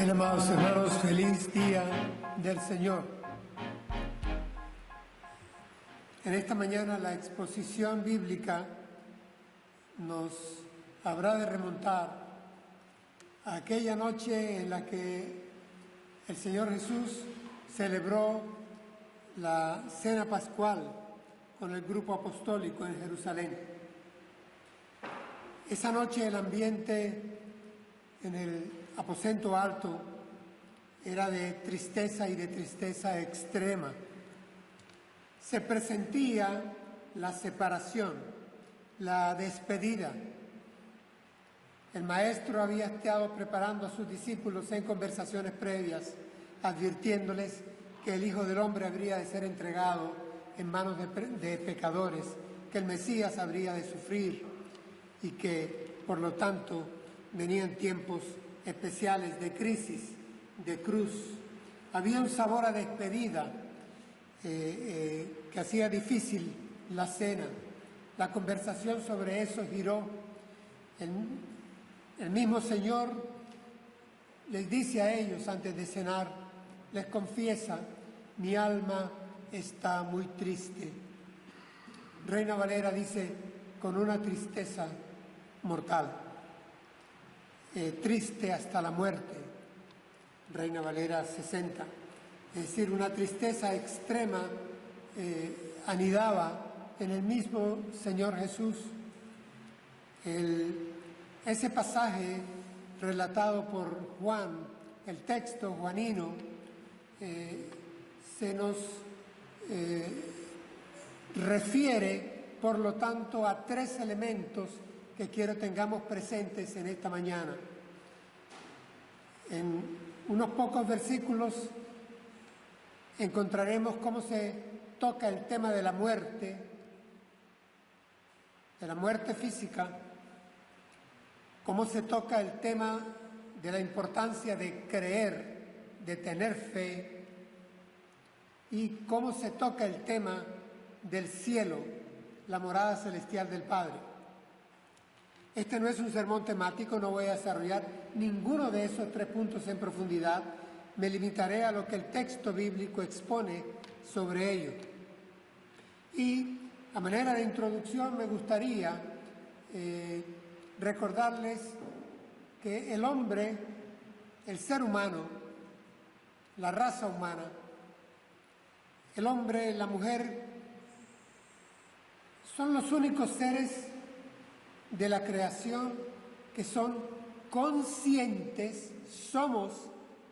Bien, amados hermanos, feliz día del Señor. En esta mañana la exposición bíblica nos habrá de remontar a aquella noche en la que el Señor Jesús celebró la cena pascual con el grupo apostólico en Jerusalén. Esa noche el ambiente en el aposento alto era de tristeza y de tristeza extrema. Se presentía la separación, la despedida. El maestro había estado preparando a sus discípulos en conversaciones previas, advirtiéndoles que el Hijo del Hombre habría de ser entregado en manos de pecadores, que el Mesías habría de sufrir y que, por lo tanto, venían tiempos especiales de crisis, de cruz. Había un sabor a despedida que hacía difícil la cena. La conversación sobre eso giró. El mismo Señor les dice a ellos antes de cenar, les confiesa: mi alma está muy triste. Reina Valera dice: con una tristeza mortal. Triste hasta la muerte, Reina Valera 60, es decir, una tristeza extrema anidaba en el mismo Señor Jesús. Ese pasaje relatado por Juan, el texto juanino, se nos refiere, por lo tanto, a tres elementos que quiero tengamos presentes en esta mañana. En unos pocos versículos encontraremos cómo se toca el tema de la muerte física, cómo se toca el tema de la importancia de creer, de tener fe, y cómo se toca el tema del cielo, la morada celestial del Padre. Este no es un sermón temático, no voy a desarrollar ninguno de esos tres puntos en profundidad. Me limitaré a lo que el texto bíblico expone sobre ello. Y a manera de introducción me gustaría recordarles que el hombre, el ser humano, la raza humana, el hombre, la mujer, son los únicos seres de la creación que son conscientes, somos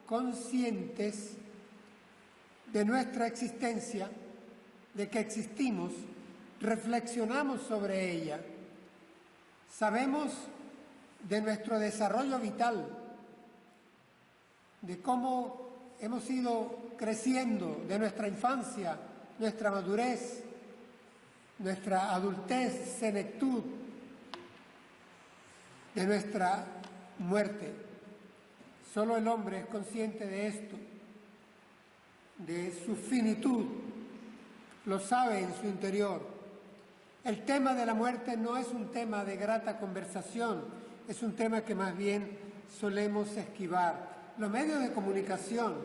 conscientes de nuestra existencia, de que existimos, reflexionamos sobre ella, sabemos de nuestro desarrollo vital, de cómo hemos ido creciendo, de nuestra infancia, nuestra madurez, nuestra adultez, senectud, de nuestra muerte. Solo el hombre es consciente de esto, de su finitud, lo sabe en su interior. El tema de la muerte no es un tema de grata conversación, es un tema que más bien solemos esquivar. Los medios de comunicación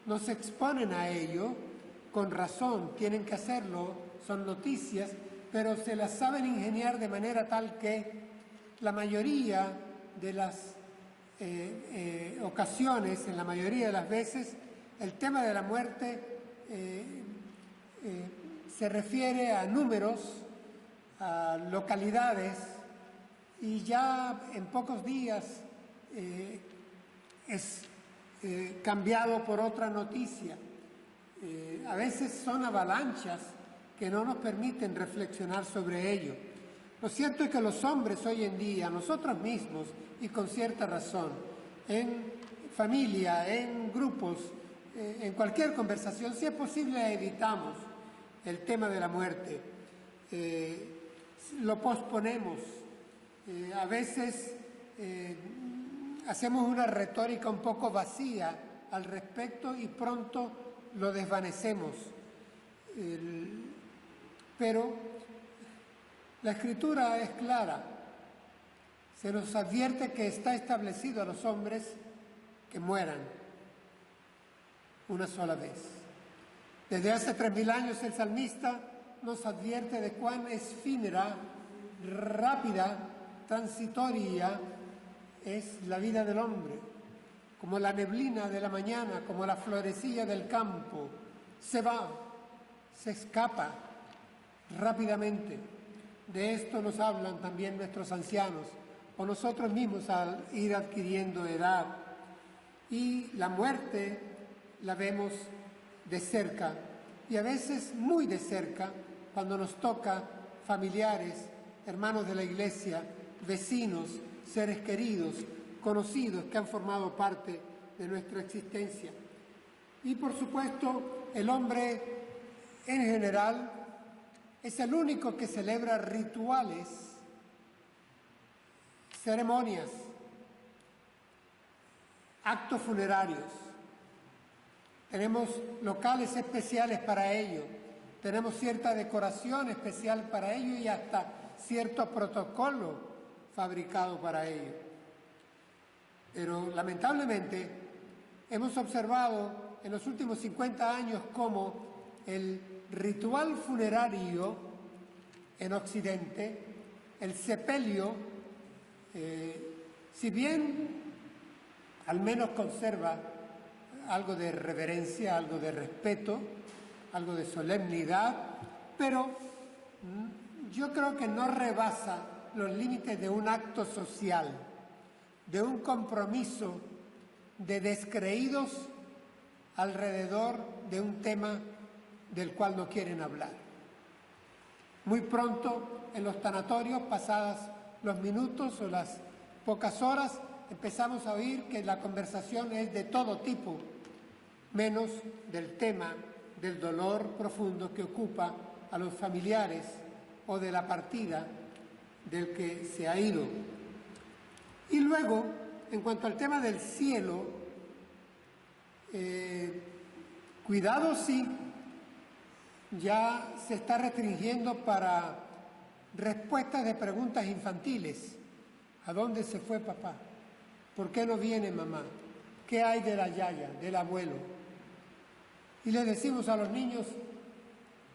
nos exponen a ello, con razón, tienen que hacerlo, son noticias, pero se las saben ingeniar de manera tal que la mayoría de las ocasiones, en la mayoría de las veces, el tema de la muerte se refiere a números, a localidades, y ya en pocos días es cambiado por otra noticia. A veces son avalanchas que no nos permiten reflexionar sobre ello. Lo cierto es que los hombres hoy en día, nosotros mismos, y con cierta razón, en familia, en grupos, en cualquier conversación, si es posible, evitamos el tema de la muerte. Lo posponemos. A veces hacemos una retórica un poco vacía al respecto y pronto lo desvanecemos. Pero la Escritura es clara. Se nos advierte que está establecido a los hombres que mueran una sola vez. Desde hace 3000 años el salmista nos advierte de cuán efímera, rápida, transitoria es la vida del hombre, como la neblina de la mañana, como la florecilla del campo, se va, se escapa rápidamente. De esto nos hablan también nuestros ancianos, o nosotros mismos al ir adquiriendo edad. Y la muerte la vemos de cerca, y a veces muy de cerca, cuando nos toca familiares, hermanos de la iglesia, vecinos, seres queridos, conocidos que han formado parte de nuestra existencia. Y por supuesto, el hombre en general es el único que celebra rituales, ceremonias, actos funerarios. Tenemos locales especiales para ello, tenemos cierta decoración especial para ello y hasta cierto protocolo fabricado para ello. Pero lamentablemente hemos observado en los últimos 50 años cómo el ritual funerario en Occidente, el sepelio, si bien al menos conserva algo de reverencia, algo de respeto, algo de solemnidad, pero yo creo que no rebasa los límites de un acto social, de un compromiso de descreídos alrededor de un tema del cual no quieren hablar. Muy pronto en los tanatorios, pasadas los minutos o las pocas horas, empezamos a oír que la conversación es de todo tipo, menos del tema del dolor profundo que ocupa a los familiares o de la partida del que se ha ido. Y luego, en cuanto al tema del cielo, cuidado sí, ya se está restringiendo para respuestas de preguntas infantiles. ¿A dónde se fue papá? ¿Por qué no viene mamá? ¿Qué hay de la yaya, del abuelo? Y le decimos a los niños,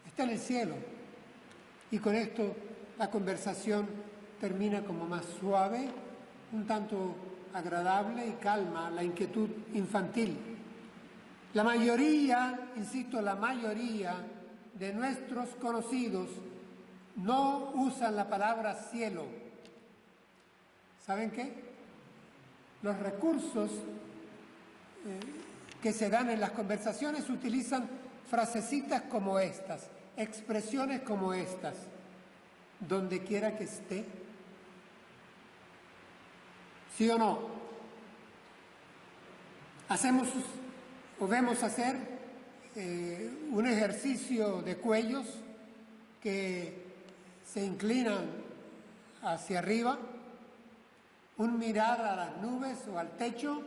está en el cielo. Y con esto la conversación termina como más suave, un tanto agradable y calma la inquietud infantil. La mayoría, insisto, la mayoría de nuestros conocidos no usan la palabra cielo. ¿Saben qué? Los recursos que se dan en las conversaciones utilizan frasecitas como estas, expresiones como estas, donde quiera que esté. ¿Sí o no? Hacemos o vemos hacer un ejercicio de cuellos que se inclinan hacia arriba, un mirar a las nubes o al techo,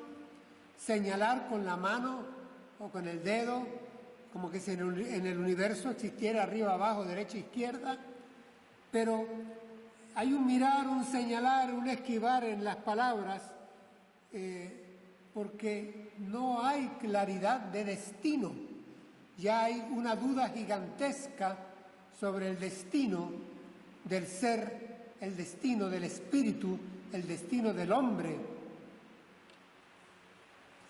señalar con la mano o con el dedo, como que si en el universo existiera arriba, abajo, derecha, izquierda, pero hay un mirar, un señalar, un esquivar en las palabras, porque no hay claridad de destino. Ya hay una duda gigantesca sobre el destino del ser, el destino del espíritu, el destino del hombre.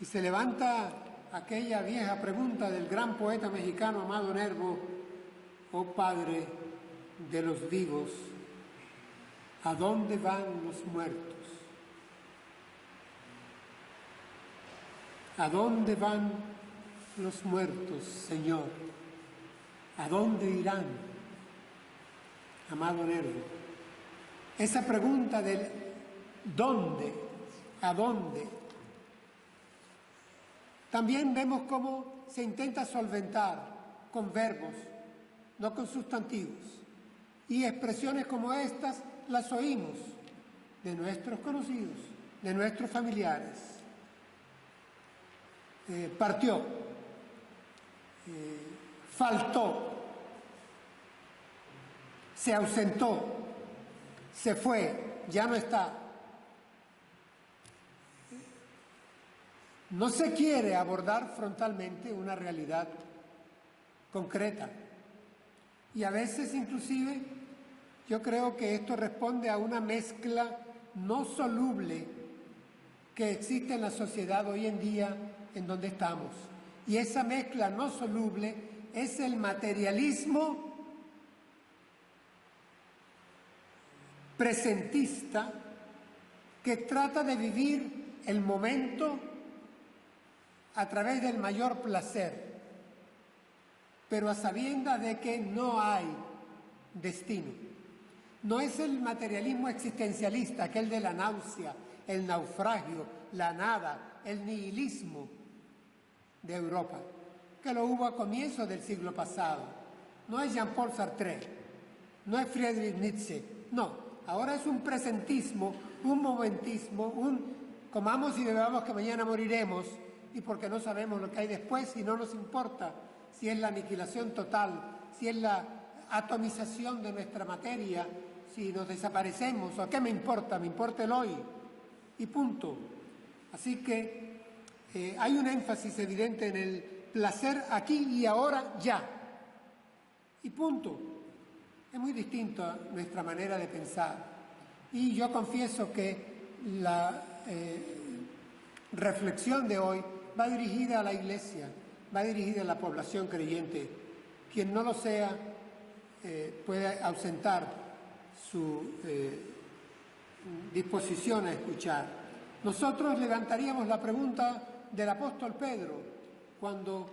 Y se levanta aquella vieja pregunta del gran poeta mexicano Amado Nervo: oh Padre de los vivos, ¿a dónde van los muertos? ¿A dónde van los muertos, Señor? ¿A dónde irán? Amado Nervo. Esa pregunta del ¿dónde? ¿A dónde? También vemos cómo se intenta solventar con verbos, no con sustantivos. Y expresiones como estas las oímos de nuestros conocidos, de nuestros familiares. Partió, faltó, se ausentó, se fue, ya no está. No se quiere abordar frontalmente una realidad concreta. Y a veces inclusive yo creo que esto responde a una mezcla no soluble que existe en la sociedad hoy en día en donde estamos. Y esa mezcla no soluble es el materialismo presentista que trata de vivir el momento a través del mayor placer, pero a sabiendas de que no hay destino. No es el materialismo existencialista, aquel de la náusea, el naufragio, la nada, el nihilismo de Europa, que lo hubo a comienzos del siglo pasado. No es Jean-Paul Sartre, no es Friedrich Nietzsche, no. Ahora es un presentismo, un momentismo, un comamos y bebamos que mañana moriremos, y porque no sabemos lo que hay después y no nos importa si es la aniquilación total, si es la atomización de nuestra materia, si nos desaparecemos, o qué me importa el hoy, y punto. Así que hay un énfasis evidente en el placer aquí y ahora ya, y punto. Es muy distinto a nuestra manera de pensar. Y yo confieso que la reflexión de hoy va dirigida a la Iglesia, va dirigida a la población creyente. Quien no lo sea puede ausentar su disposición a escuchar. Nosotros levantaríamos la pregunta del apóstol Pedro cuando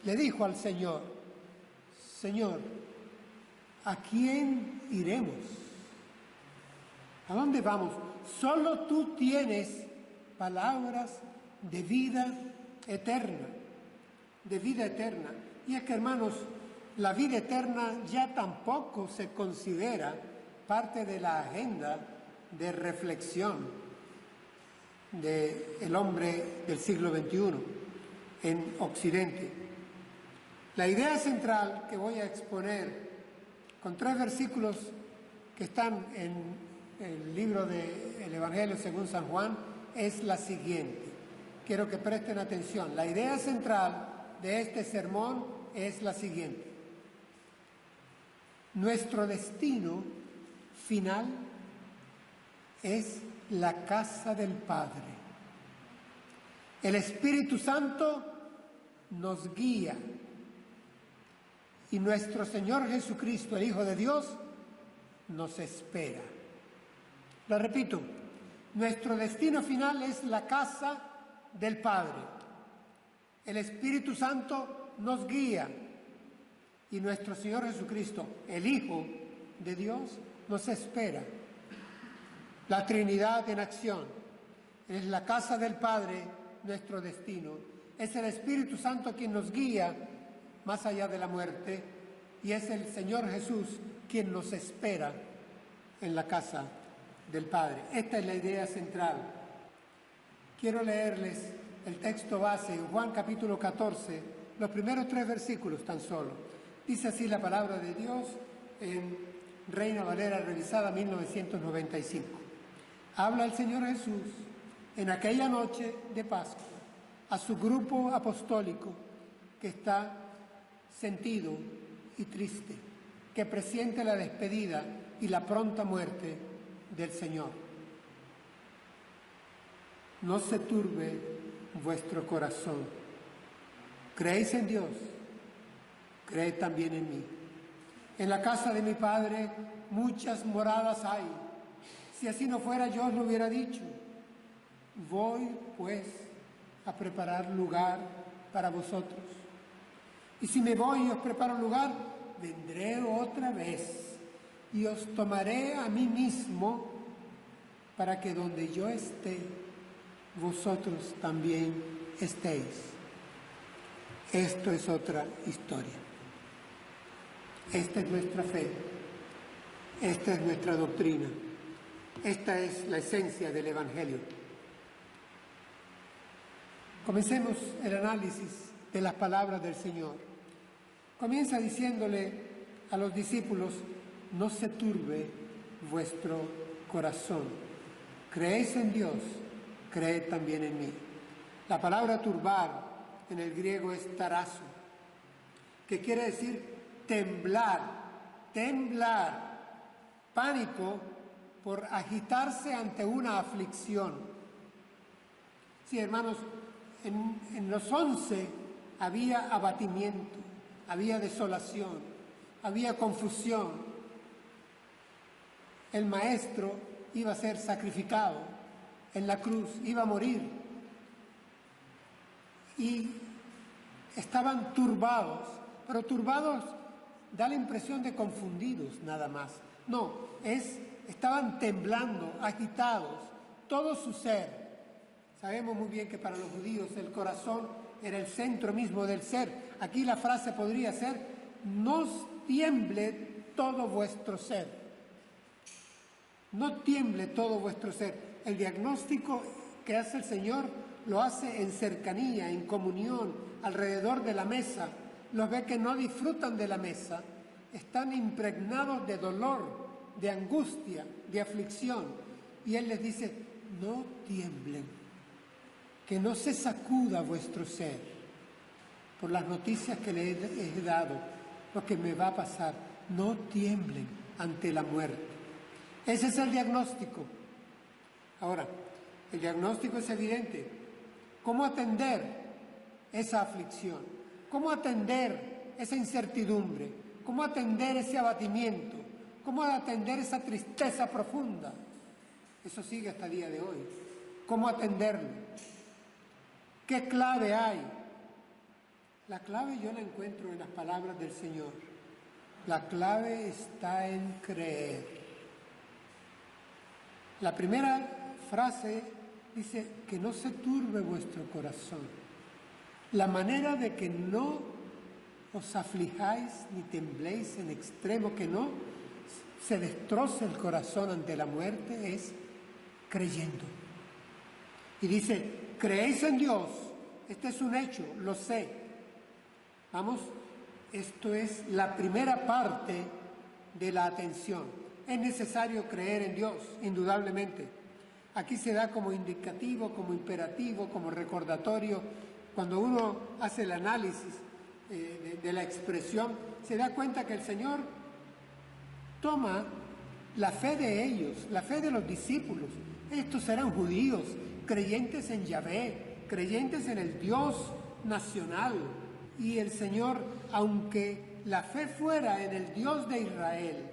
le dijo al Señor: Señor, ¿a quién iremos? ¿A dónde vamos? Solo tú tienes palabras de vida eterna, de vida eterna. Y es que, hermanos, la vida eterna ya tampoco se considera parte de la agenda de reflexión del hombre del siglo XXI en Occidente. La idea central que voy a exponer con 3 versículos que están en el libro del Evangelio según San Juan es la siguiente. Quiero que presten atención. La idea central de este sermón es la siguiente. Nuestro destino final es la casa del Padre. El Espíritu Santo nos guía y nuestro Señor Jesucristo, el Hijo de Dios, nos espera. Lo repito, nuestro destino final es la casa del Padre. El Espíritu Santo nos guía y nuestro Señor Jesucristo, el Hijo de Dios, nos espera. La Trinidad en acción. Es la casa del Padre nuestro destino. Es el Espíritu Santo quien nos guía más allá de la muerte y es el Señor Jesús quien nos espera en la casa del Padre. Esta es la idea central. Quiero leerles el texto base en Juan capítulo 14, los primeros 3 versículos tan solo. Dice así la palabra de Dios en Reina Valera revisada 1995. Habla el Señor Jesús en aquella noche de Pascua a su grupo apostólico que está sentido y triste, que presiente la despedida y la pronta muerte del Señor. No se turbe vuestro corazón. ¿Creéis en Dios? Creed también en mí. En la casa de mi Padre muchas moradas hay. Si así no fuera, yo os lo hubiera dicho. Voy, pues, a preparar lugar para vosotros. Y si me voy y os preparo lugar, vendré otra vez y os tomaré a mí mismo para que donde yo esté, vosotros también estéis. Esto es otra historia. Esta es nuestra fe. Esta es nuestra doctrina. Esta es la esencia del Evangelio. Comencemos el análisis de las palabras del Señor. Comienza diciéndole a los discípulos: no se turbe vuestro corazón. Creéis en Dios, creed también en mí. La palabra turbar en el griego es tarazo, que quiere decir temblar, pánico por agitarse ante una aflicción. Sí, hermanos, en los 11 había abatimiento, había desolación, había confusión. El maestro iba a ser sacrificado en la cruz, iba a morir. Y estaban turbados, pero turbados da la impresión de confundidos nada más. No, estaban temblando, agitados, todo su ser. Sabemos muy bien que para los judíos el corazón era el centro mismo del ser. Aquí la frase podría ser: no tiemble todo vuestro ser. No tiemble todo vuestro ser. El diagnóstico que hace el Señor lo hace en cercanía, en comunión, alrededor de la mesa. Los ve que no disfrutan de la mesa, están impregnados de dolor, de angustia, de aflicción. Y Él les dice: no tiemblen, que no se sacuda vuestro ser por las noticias que les he dado, lo que me va a pasar. No tiemblen ante la muerte. Ese es el diagnóstico. Ahora, el diagnóstico es evidente. ¿Cómo atender esa aflicción? ¿Cómo atender esa incertidumbre? ¿Cómo atender ese abatimiento? ¿Cómo atender esa tristeza profunda? Eso sigue hasta el día de hoy. ¿Cómo atenderlo? ¿Qué clave hay? La clave yo la encuentro en las palabras del Señor. La clave está en creer. La primera frase dice: que no se turbe vuestro corazón. La manera de que no os aflijáis ni tembléis en extremo, que no se destroce el corazón ante la muerte, es creyendo. Y dice: creéis en Dios. Este es un hecho, lo sé. Vamos, esto es la primera parte de la atención. Es necesario creer en Dios, indudablemente. Aquí se da como indicativo, como imperativo, como recordatorio. Cuando uno hace el análisis de la expresión, se da cuenta que el Señor toma la fe de ellos, la fe de los discípulos. Estos eran judíos, creyentes en Yahvé, creyentes en el Dios nacional. Y el Señor, aunque la fe fuera en el Dios de Israel,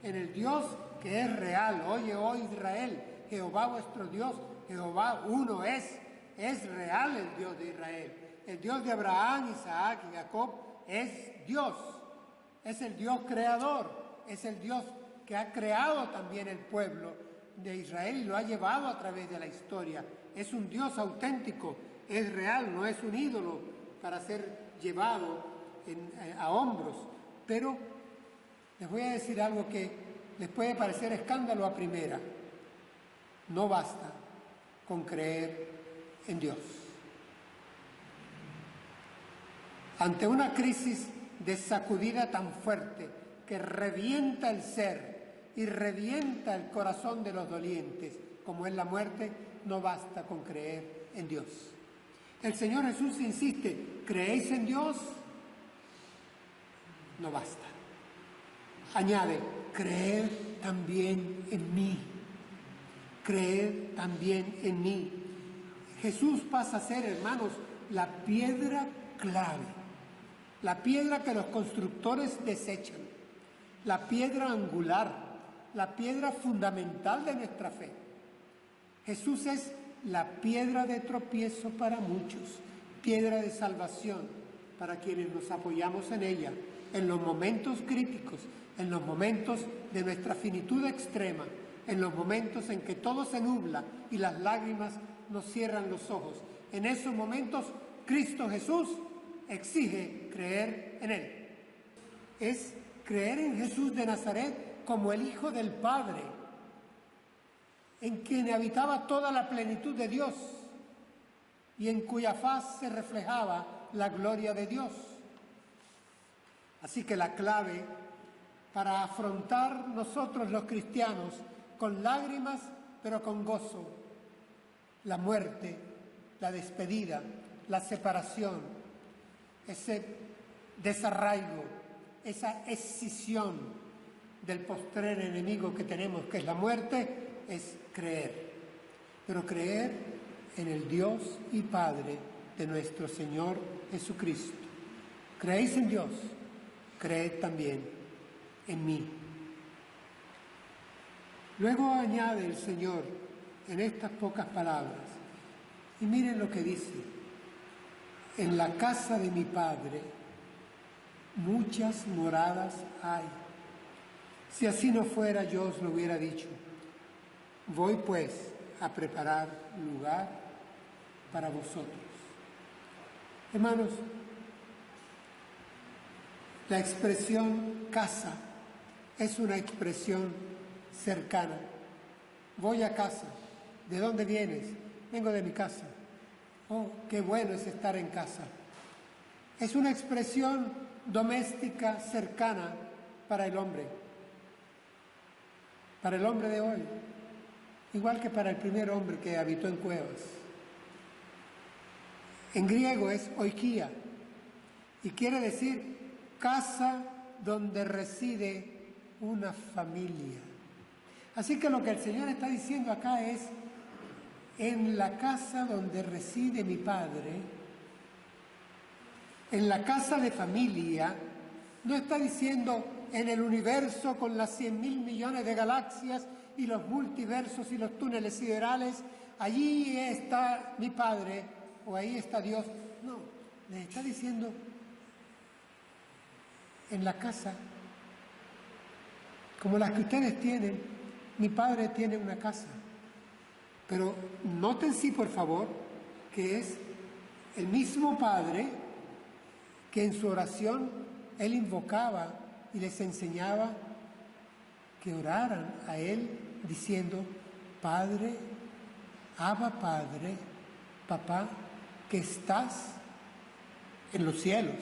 en el Dios que es real, oye, oh Israel, Jehová vuestro Dios, Jehová uno es real el Dios de Israel. El Dios de Abraham, Isaac y Jacob es Dios, es el Dios creador, es el Dios que ha creado también el pueblo de Israel y lo ha llevado a través de la historia. Es un Dios auténtico, es real, no es un ídolo para ser llevado a hombros. Pero les voy a decir algo que les puede parecer escándalo a primera. No basta con creer en Dios. Ante una crisis de sacudida tan fuerte que revienta el ser y revienta el corazón de los dolientes, como es la muerte, no basta con creer en Dios. El Señor Jesús insiste: ¿creéis en Dios? No basta. Añade: creed también en mí. Creed también en mí. Jesús pasa a ser, hermanos, la piedra clave, la piedra que los constructores desechan, la piedra angular, la piedra fundamental de nuestra fe. Jesús es la piedra de tropiezo para muchos, piedra de salvación para quienes nos apoyamos en ella, en los momentos críticos, en los momentos de nuestra finitud extrema, en los momentos en que todo se nubla y las lágrimas nos cierran los ojos. En esos momentos, Cristo Jesús exige creer en Él. Es creer en Jesús de Nazaret como el Hijo del Padre, en quien habitaba toda la plenitud de Dios y en cuya faz se reflejaba la gloria de Dios. Así que la clave para afrontar nosotros los cristianos con lágrimas, pero con gozo, la muerte, la despedida, la separación, ese desarraigo, esa escisión del postrer enemigo que tenemos, que es la muerte, es creer. Pero creer en el Dios y Padre de nuestro Señor Jesucristo. ¿Creéis en Dios? Creed también en mí. Luego añade el Señor en estas pocas palabras, y miren lo que dice: en la casa de mi Padre muchas moradas hay. Si así no fuera, yo os lo hubiera dicho. Voy pues a preparar lugar para vosotros. Hermanos, la expresión casa es una expresión cercana. Voy a casa. ¿De dónde vienes? Vengo de mi casa. Oh, qué bueno es estar en casa. Es una expresión doméstica cercana para el hombre de hoy, igual que para el primer hombre que habitó en cuevas. En griego es oikia y quiere decir casa donde reside una familia. Así que lo que el Señor está diciendo acá es: en la casa donde reside mi Padre, en la casa de familia. No está diciendo en el universo con las 100.000 millones de galaxias y los multiversos y los túneles siderales, allí está mi Padre o ahí está Dios. No, le está diciendo en la casa, como las que ustedes tienen. Mi Padre tiene una casa. Pero noten, sí, por favor, que es el mismo Padre que en su oración Él invocaba y les enseñaba que oraran a Él diciendo: Padre, Abba Padre, Papá, que estás en los cielos.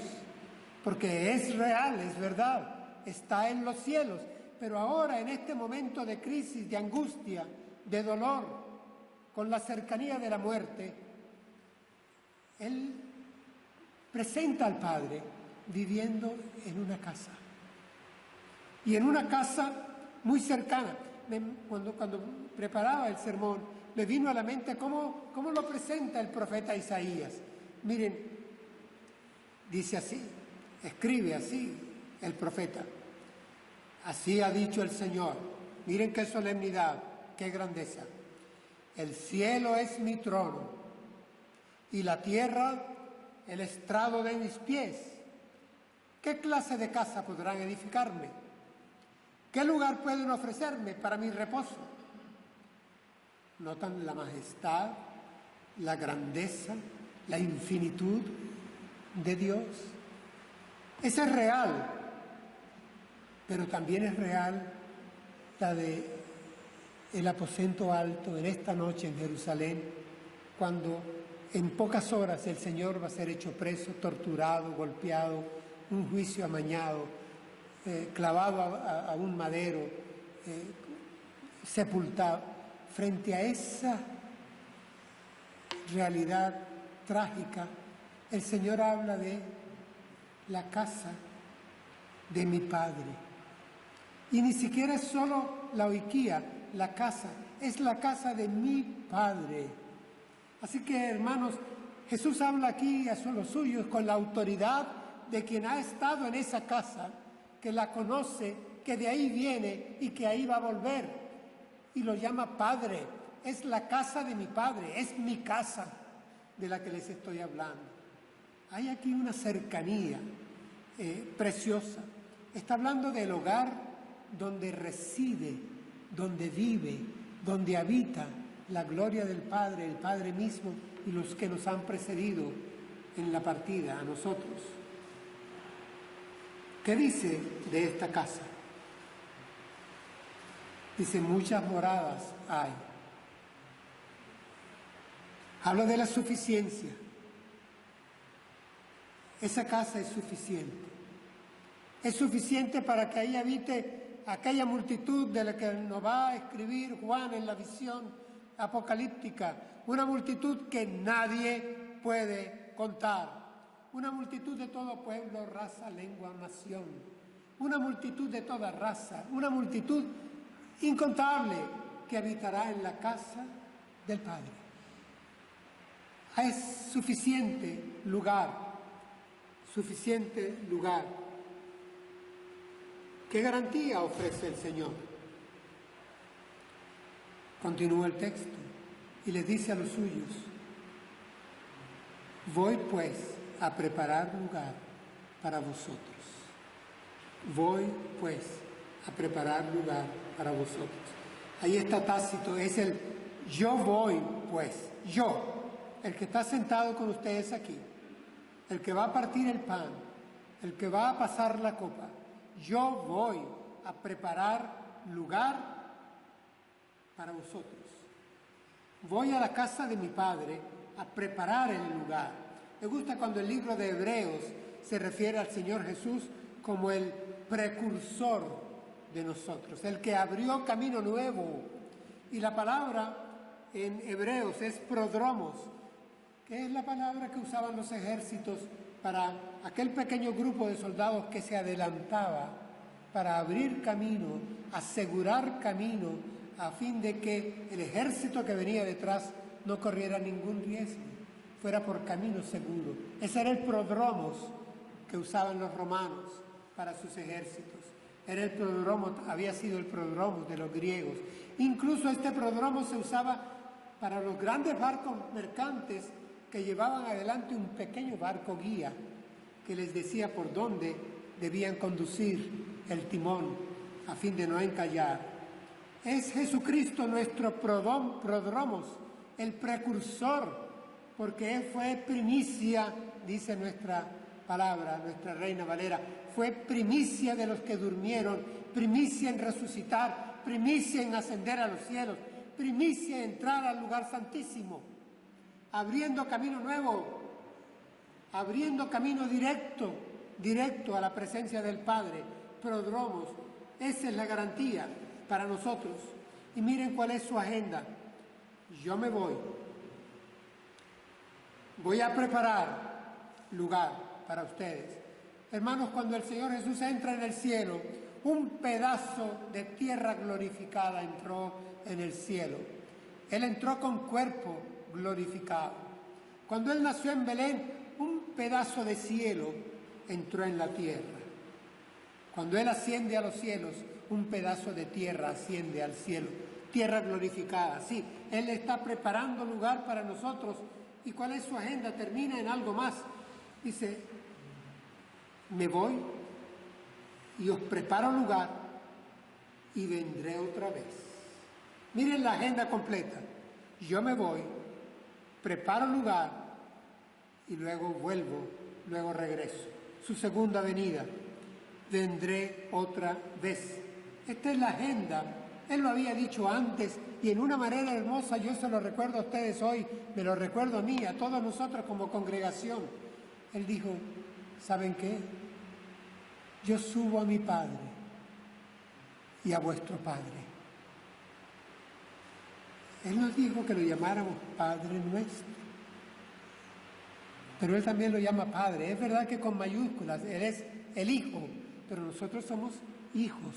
Porque es real, es verdad, está en los cielos. Pero ahora, en este momento de crisis, de angustia, de dolor, con la cercanía de la muerte, Él presenta al Padre viviendo en una casa. Y en una casa muy cercana. Cuando preparaba el sermón, me vino a la mente cómo lo presenta el profeta Isaías. Miren, dice así, escribe así el profeta: así ha dicho el Señor. Miren qué solemnidad, qué grandeza. El cielo es mi trono y la tierra el estrado de mis pies. ¿Qué clase de casa podrán edificarme? ¿Qué lugar pueden ofrecerme para mi reposo? ¿Notan la majestad, la grandeza, la infinitud de Dios? Esa es real, pero también es real la de el aposento alto en esta noche en Jerusalén, cuando en pocas horas el Señor va a ser hecho preso, torturado, golpeado, un juicio amañado, clavado a un madero, sepultado. Frente a esa realidad trágica, el Señor habla de la casa de mi Padre. Y ni siquiera es solo la oikia, la casa, es la casa de mi Padre. Así que, hermanos, Jesús habla aquí a los suyos con la autoridad de quien ha estado en esa casa, que la conoce, que de ahí viene y que ahí va a volver. Y lo llama Padre. Es la casa de mi Padre, es mi casa de la que les estoy hablando. Hay aquí una cercanía preciosa. Está hablando del hogar donde reside, donde vive, donde habita la gloria del Padre, el Padre mismo y los que nos han precedido en la partida, a nosotros. ¿Qué dice de esta casa? Dice: muchas moradas hay. Habla de la suficiencia. Esa casa es suficiente. Es suficiente para que ahí habite aquella multitud de la que nos va a escribir Juan en la visión apocalíptica, una multitud que nadie puede contar, una multitud de todo pueblo, raza, lengua, nación, una multitud de toda raza, una multitud incontable que habitará en la casa del Padre. Es suficiente lugar, suficiente lugar. ¿Qué garantía ofrece el Señor? Continúa el texto y les dice a los suyos: voy pues a preparar lugar para vosotros. Voy pues a preparar lugar para vosotros. Ahí está Tácito, es el yo voy pues, yo, el que está sentado con ustedes aquí, el que va a partir el pan, el que va a pasar la copa. Yo voy a preparar lugar para vosotros. Voy a la casa de mi Padre a preparar el lugar. Me gusta cuando el libro de Hebreos se refiere al Señor Jesús como el precursor de nosotros, el que abrió camino nuevo. Y la palabra en Hebreos es prodromos, que es la palabra que usaban los ejércitos para aquel pequeño grupo de soldados que se adelantaba para abrir camino, asegurar camino, a fin de que el ejército que venía detrás no corriera ningún riesgo, fuera por camino seguro. Ese era el prodromos que usaban los romanos para sus ejércitos. Era el prodromo, había sido el prodromo de los griegos. Incluso este prodromo se usaba para los grandes barcos mercantes que llevaban adelante un pequeño barco guía que les decía por dónde debían conducir el timón a fin de no encallar. Es Jesucristo nuestro prodromos, el precursor, porque Él fue primicia, dice nuestra palabra, nuestra Reina Valera, fue primicia de los que durmieron, primicia en resucitar, primicia en ascender a los cielos, primicia en entrar al lugar santísimo, abriendo camino nuevo, abriendo camino directo a la presencia del Padre, prodromos. Esa es la garantía para nosotros. Y miren cuál es su agenda. Yo me voy a preparar lugar para ustedes. Hermanos, cuando el Señor Jesús entra en el cielo, un pedazo de tierra glorificada entró en el cielo. Él entró con cuerpo glorificado. Cuando Él nació en Belén, un pedazo de cielo entró en la tierra. Cuando Él asciende a los cielos, un pedazo de tierra asciende al cielo. Tierra glorificada, sí. Él está preparando lugar para nosotros. ¿Y cuál es su agenda? Termina en algo más. Dice: me voy y os preparo lugar y vendré otra vez. Miren la agenda completa. Yo me voy, preparo lugar y luego vuelvo, luego regreso. Su segunda venida. Vendré otra vez. Esta es la agenda. Él lo había dicho antes y en una manera hermosa. Yo se lo recuerdo a ustedes hoy, me lo recuerdo a mí, a todos nosotros como congregación. Él dijo: ¿saben qué? Yo subo a mi Padre y a vuestro Padre. Él nos dijo que lo llamáramos Padre nuestro, pero Él también lo llama Padre. Es verdad que con mayúsculas, Él es el Hijo, pero nosotros somos hijos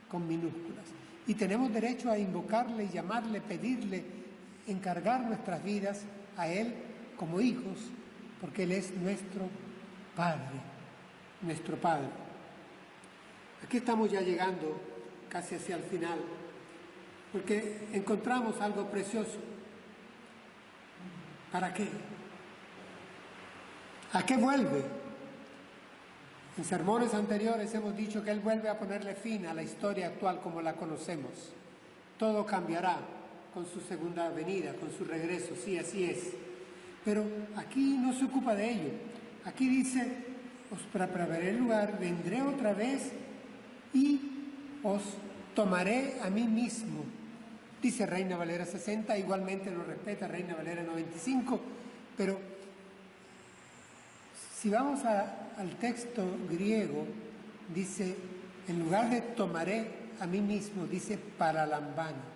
con minúsculas. Y tenemos derecho a invocarle, llamarle, pedirle, encargar nuestras vidas a Él como hijos, porque Él es nuestro Padre, nuestro Padre. Aquí estamos ya llegando casi hacia el final, porque encontramos algo precioso. ¿Para qué? ¿A qué vuelve? En sermones anteriores hemos dicho que Él vuelve a ponerle fin a la historia actual como la conocemos. Todo cambiará con su segunda venida, con su regreso, sí, así es. Pero aquí no se ocupa de ello. Aquí dice: os prepararé el lugar, vendré otra vez y os tomaré a mí mismo. Dice Reina Valera 60, igualmente lo respeta Reina Valera 95, pero si vamos al texto griego, dice, en lugar de tomaré a mí mismo, dice paralambano.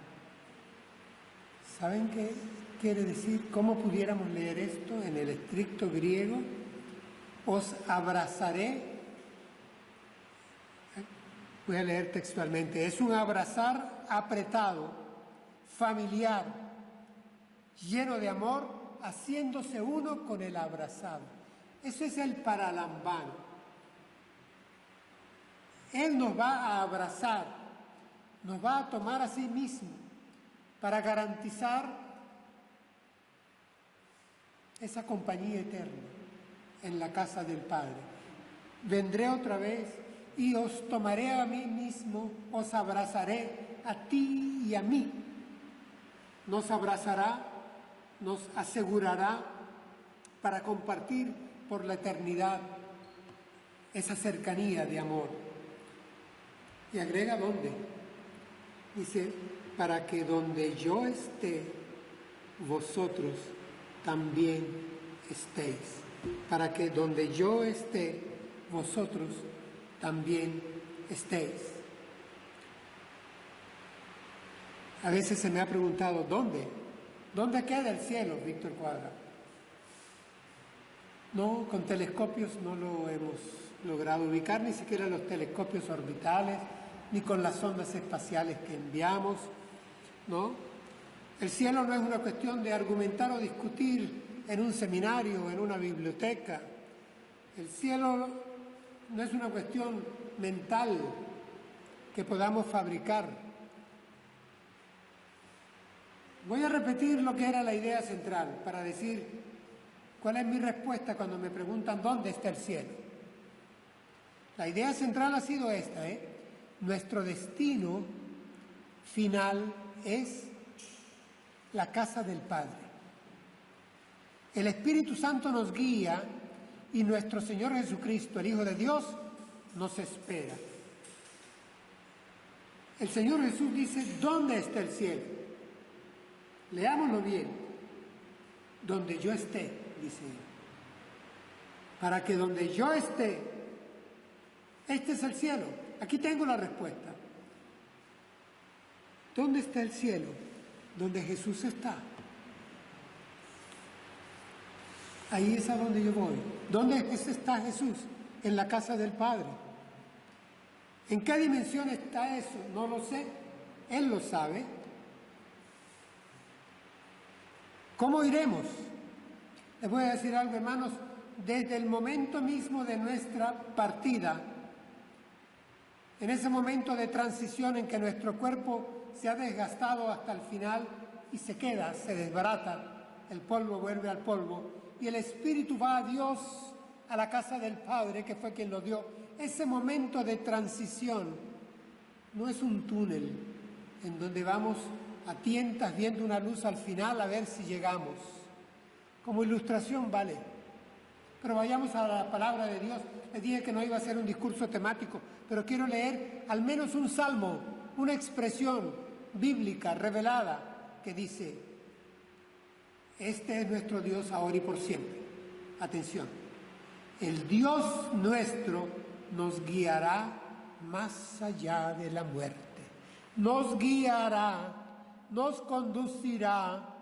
¿Saben qué quiere decir? ¿Cómo pudiéramos leer esto en el estricto griego? Os abrazaré. Voy a leer textualmente. Es un abrazar apretado, familiar, lleno de amor, haciéndose uno con el abrazado. Eso es el paralambano. Él nos va a abrazar, nos va a tomar a sí mismo para garantizar esa compañía eterna en la casa del Padre. Vendré otra vez y os tomaré a mí mismo, os abrazaré a ti y a mí. Nos abrazará, nos asegurará para compartir por la eternidad esa cercanía de amor. Y agrega ¿dónde? Dice, para que donde yo esté, vosotros también estéis. Para que donde yo esté, vosotros también estéis. A veces se me ha preguntado, ¿dónde? ¿Dónde queda el cielo, Víctor Cuadra? No, con telescopios no lo hemos logrado ubicar, ni siquiera los telescopios orbitales, ni con las sondas espaciales que enviamos, ¿no? El cielo no es una cuestión de argumentar o discutir en un seminario o en una biblioteca. El cielo no es una cuestión mental que podamos fabricar. Voy a repetir lo que era la idea central para decir cuál es mi respuesta cuando me preguntan dónde está el cielo. La idea central ha sido esta, Nuestro destino final es la casa del Padre. El Espíritu Santo nos guía y nuestro Señor Jesucristo, el Hijo de Dios, nos espera. El Señor Jesús dice, ¿dónde está el cielo? Leámoslo bien. Donde yo esté, dice él. Para que donde yo esté, este es el cielo. Aquí tengo la respuesta. ¿Dónde está el cielo? Donde Jesús está. Ahí es a donde yo voy. ¿Dónde está Jesús? En la casa del Padre. ¿En qué dimensión está eso? No lo sé. Él lo sabe. ¿Cómo iremos? Les voy a decir algo, hermanos. Desde el momento mismo de nuestra partida, en ese momento de transición en que nuestro cuerpo se ha desgastado hasta el final y se queda, se desbarata, el polvo vuelve al polvo y el espíritu va a Dios, a la casa del Padre, que fue quien lo dio. Ese momento de transición no es un túnel en donde vamos a tientas viendo una luz al final a ver si llegamos. Como ilustración vale. Pero vayamos a la palabra de Dios. Les dije que no iba a ser un discurso temático, pero quiero leer al menos un salmo, una expresión bíblica revelada que dice, este es nuestro Dios ahora y por siempre. Atención, el Dios nuestro nos guiará más allá de la muerte. Nos guiará, nos conducirá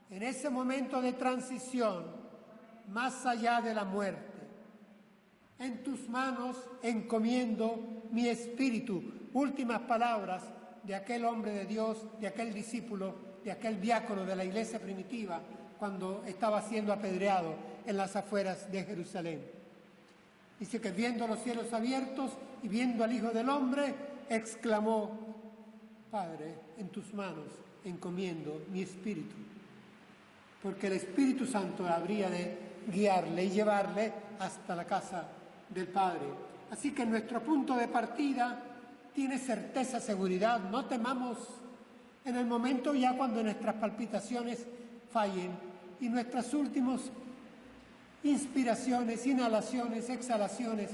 en ese momento de transición más allá de la muerte. En tus manos encomiendo mi espíritu. Últimas palabras de aquel hombre de Dios, de aquel discípulo, de aquel diácono de la iglesia primitiva, cuando estaba siendo apedreado en las afueras de Jerusalén. Dice que viendo los cielos abiertos y viendo al Hijo del Hombre, exclamó, Padre, en tus manos encomiendo mi espíritu. Porque el Espíritu Santo habría de guiarle y llevarle hasta la casa del Padre. Así que nuestro punto de partida tiene certeza, seguridad. No temamos en el momento ya cuando nuestras palpitaciones fallen y nuestras últimas inspiraciones, inhalaciones, exhalaciones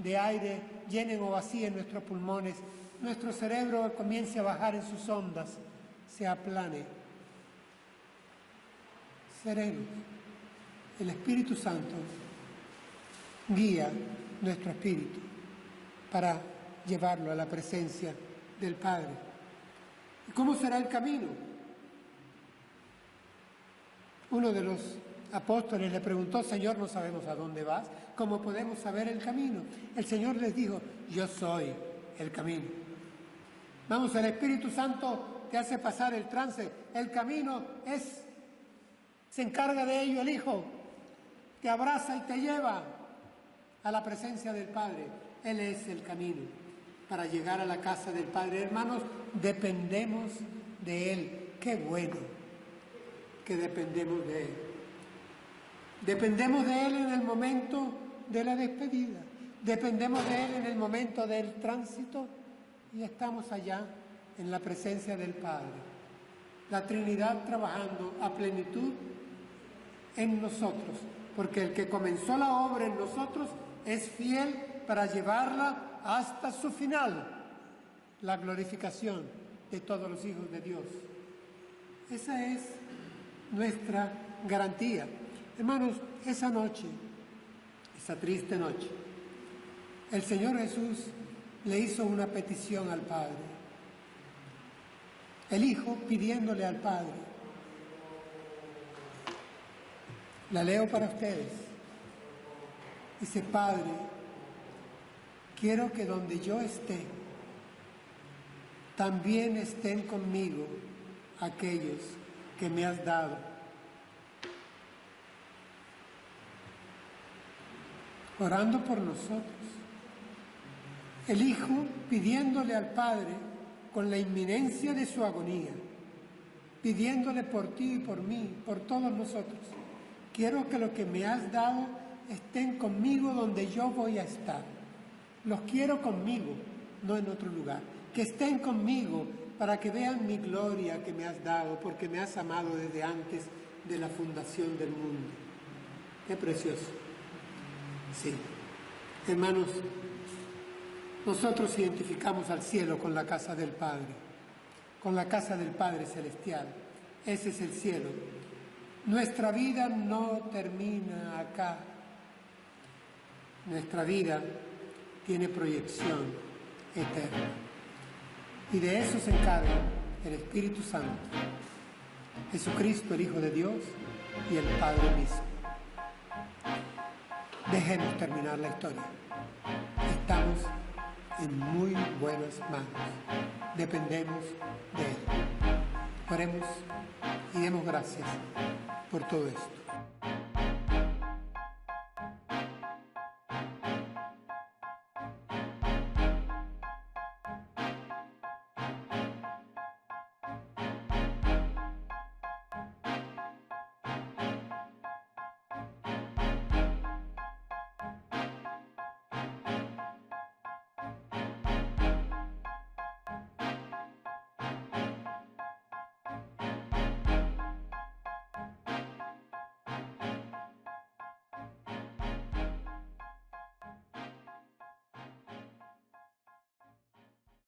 de aire llenen o vacíen nuestros pulmones, nuestro cerebro comience a bajar en sus ondas, se aplane. Serenos. El Espíritu Santo guía nuestro espíritu para llevarlo a la presencia del Padre. ¿Y cómo será el camino? Uno de los apóstoles le preguntó: Señor, no sabemos a dónde vas, ¿cómo podemos saber el camino? El Señor les dijo: yo soy el camino. Vamos, el Espíritu Santo te hace pasar el trance. El camino se encarga de ello el Hijo. Te abraza y te lleva a la presencia del Padre. Él es el camino para llegar a la casa del Padre. Hermanos, dependemos de Él. Qué bueno que dependemos de Él. Dependemos de Él en el momento de la despedida. Dependemos de Él en el momento del tránsito y estamos allá en la presencia del Padre. La Trinidad trabajando a plenitud en nosotros, porque el que comenzó la obra en nosotros es fiel para llevarla hasta su final, la glorificación de todos los hijos de Dios. Esa es nuestra garantía. Hermanos, esa noche, esa triste noche, el Señor Jesús le hizo una petición al Padre. El Hijo pidiéndole al Padre. La leo para ustedes. Dice: Padre, quiero que donde yo esté, también estén conmigo aquellos que me has dado. Orando por nosotros. El Hijo pidiéndole al Padre con la inminencia de su agonía, pidiéndole por ti y por mí, por todos nosotros: quiero que lo que me has dado estén conmigo donde yo voy a estar. Los quiero conmigo, no en otro lugar. Que estén conmigo para que vean mi gloria que me has dado, porque me has amado desde antes de la fundación del mundo. Qué precioso. Sí. Hermanos, nosotros identificamos al cielo con la casa del Padre, con la casa del Padre Celestial. Ese es el cielo. Nuestra vida no termina acá. Nuestra vida tiene proyección eterna. Y de eso se encarga el Espíritu Santo, Jesucristo, el Hijo de Dios, y el Padre mismo. Dejemos terminar la historia. Estamos en muy buenas manos. Dependemos de Él. Oremos y demos gracias por todo esto.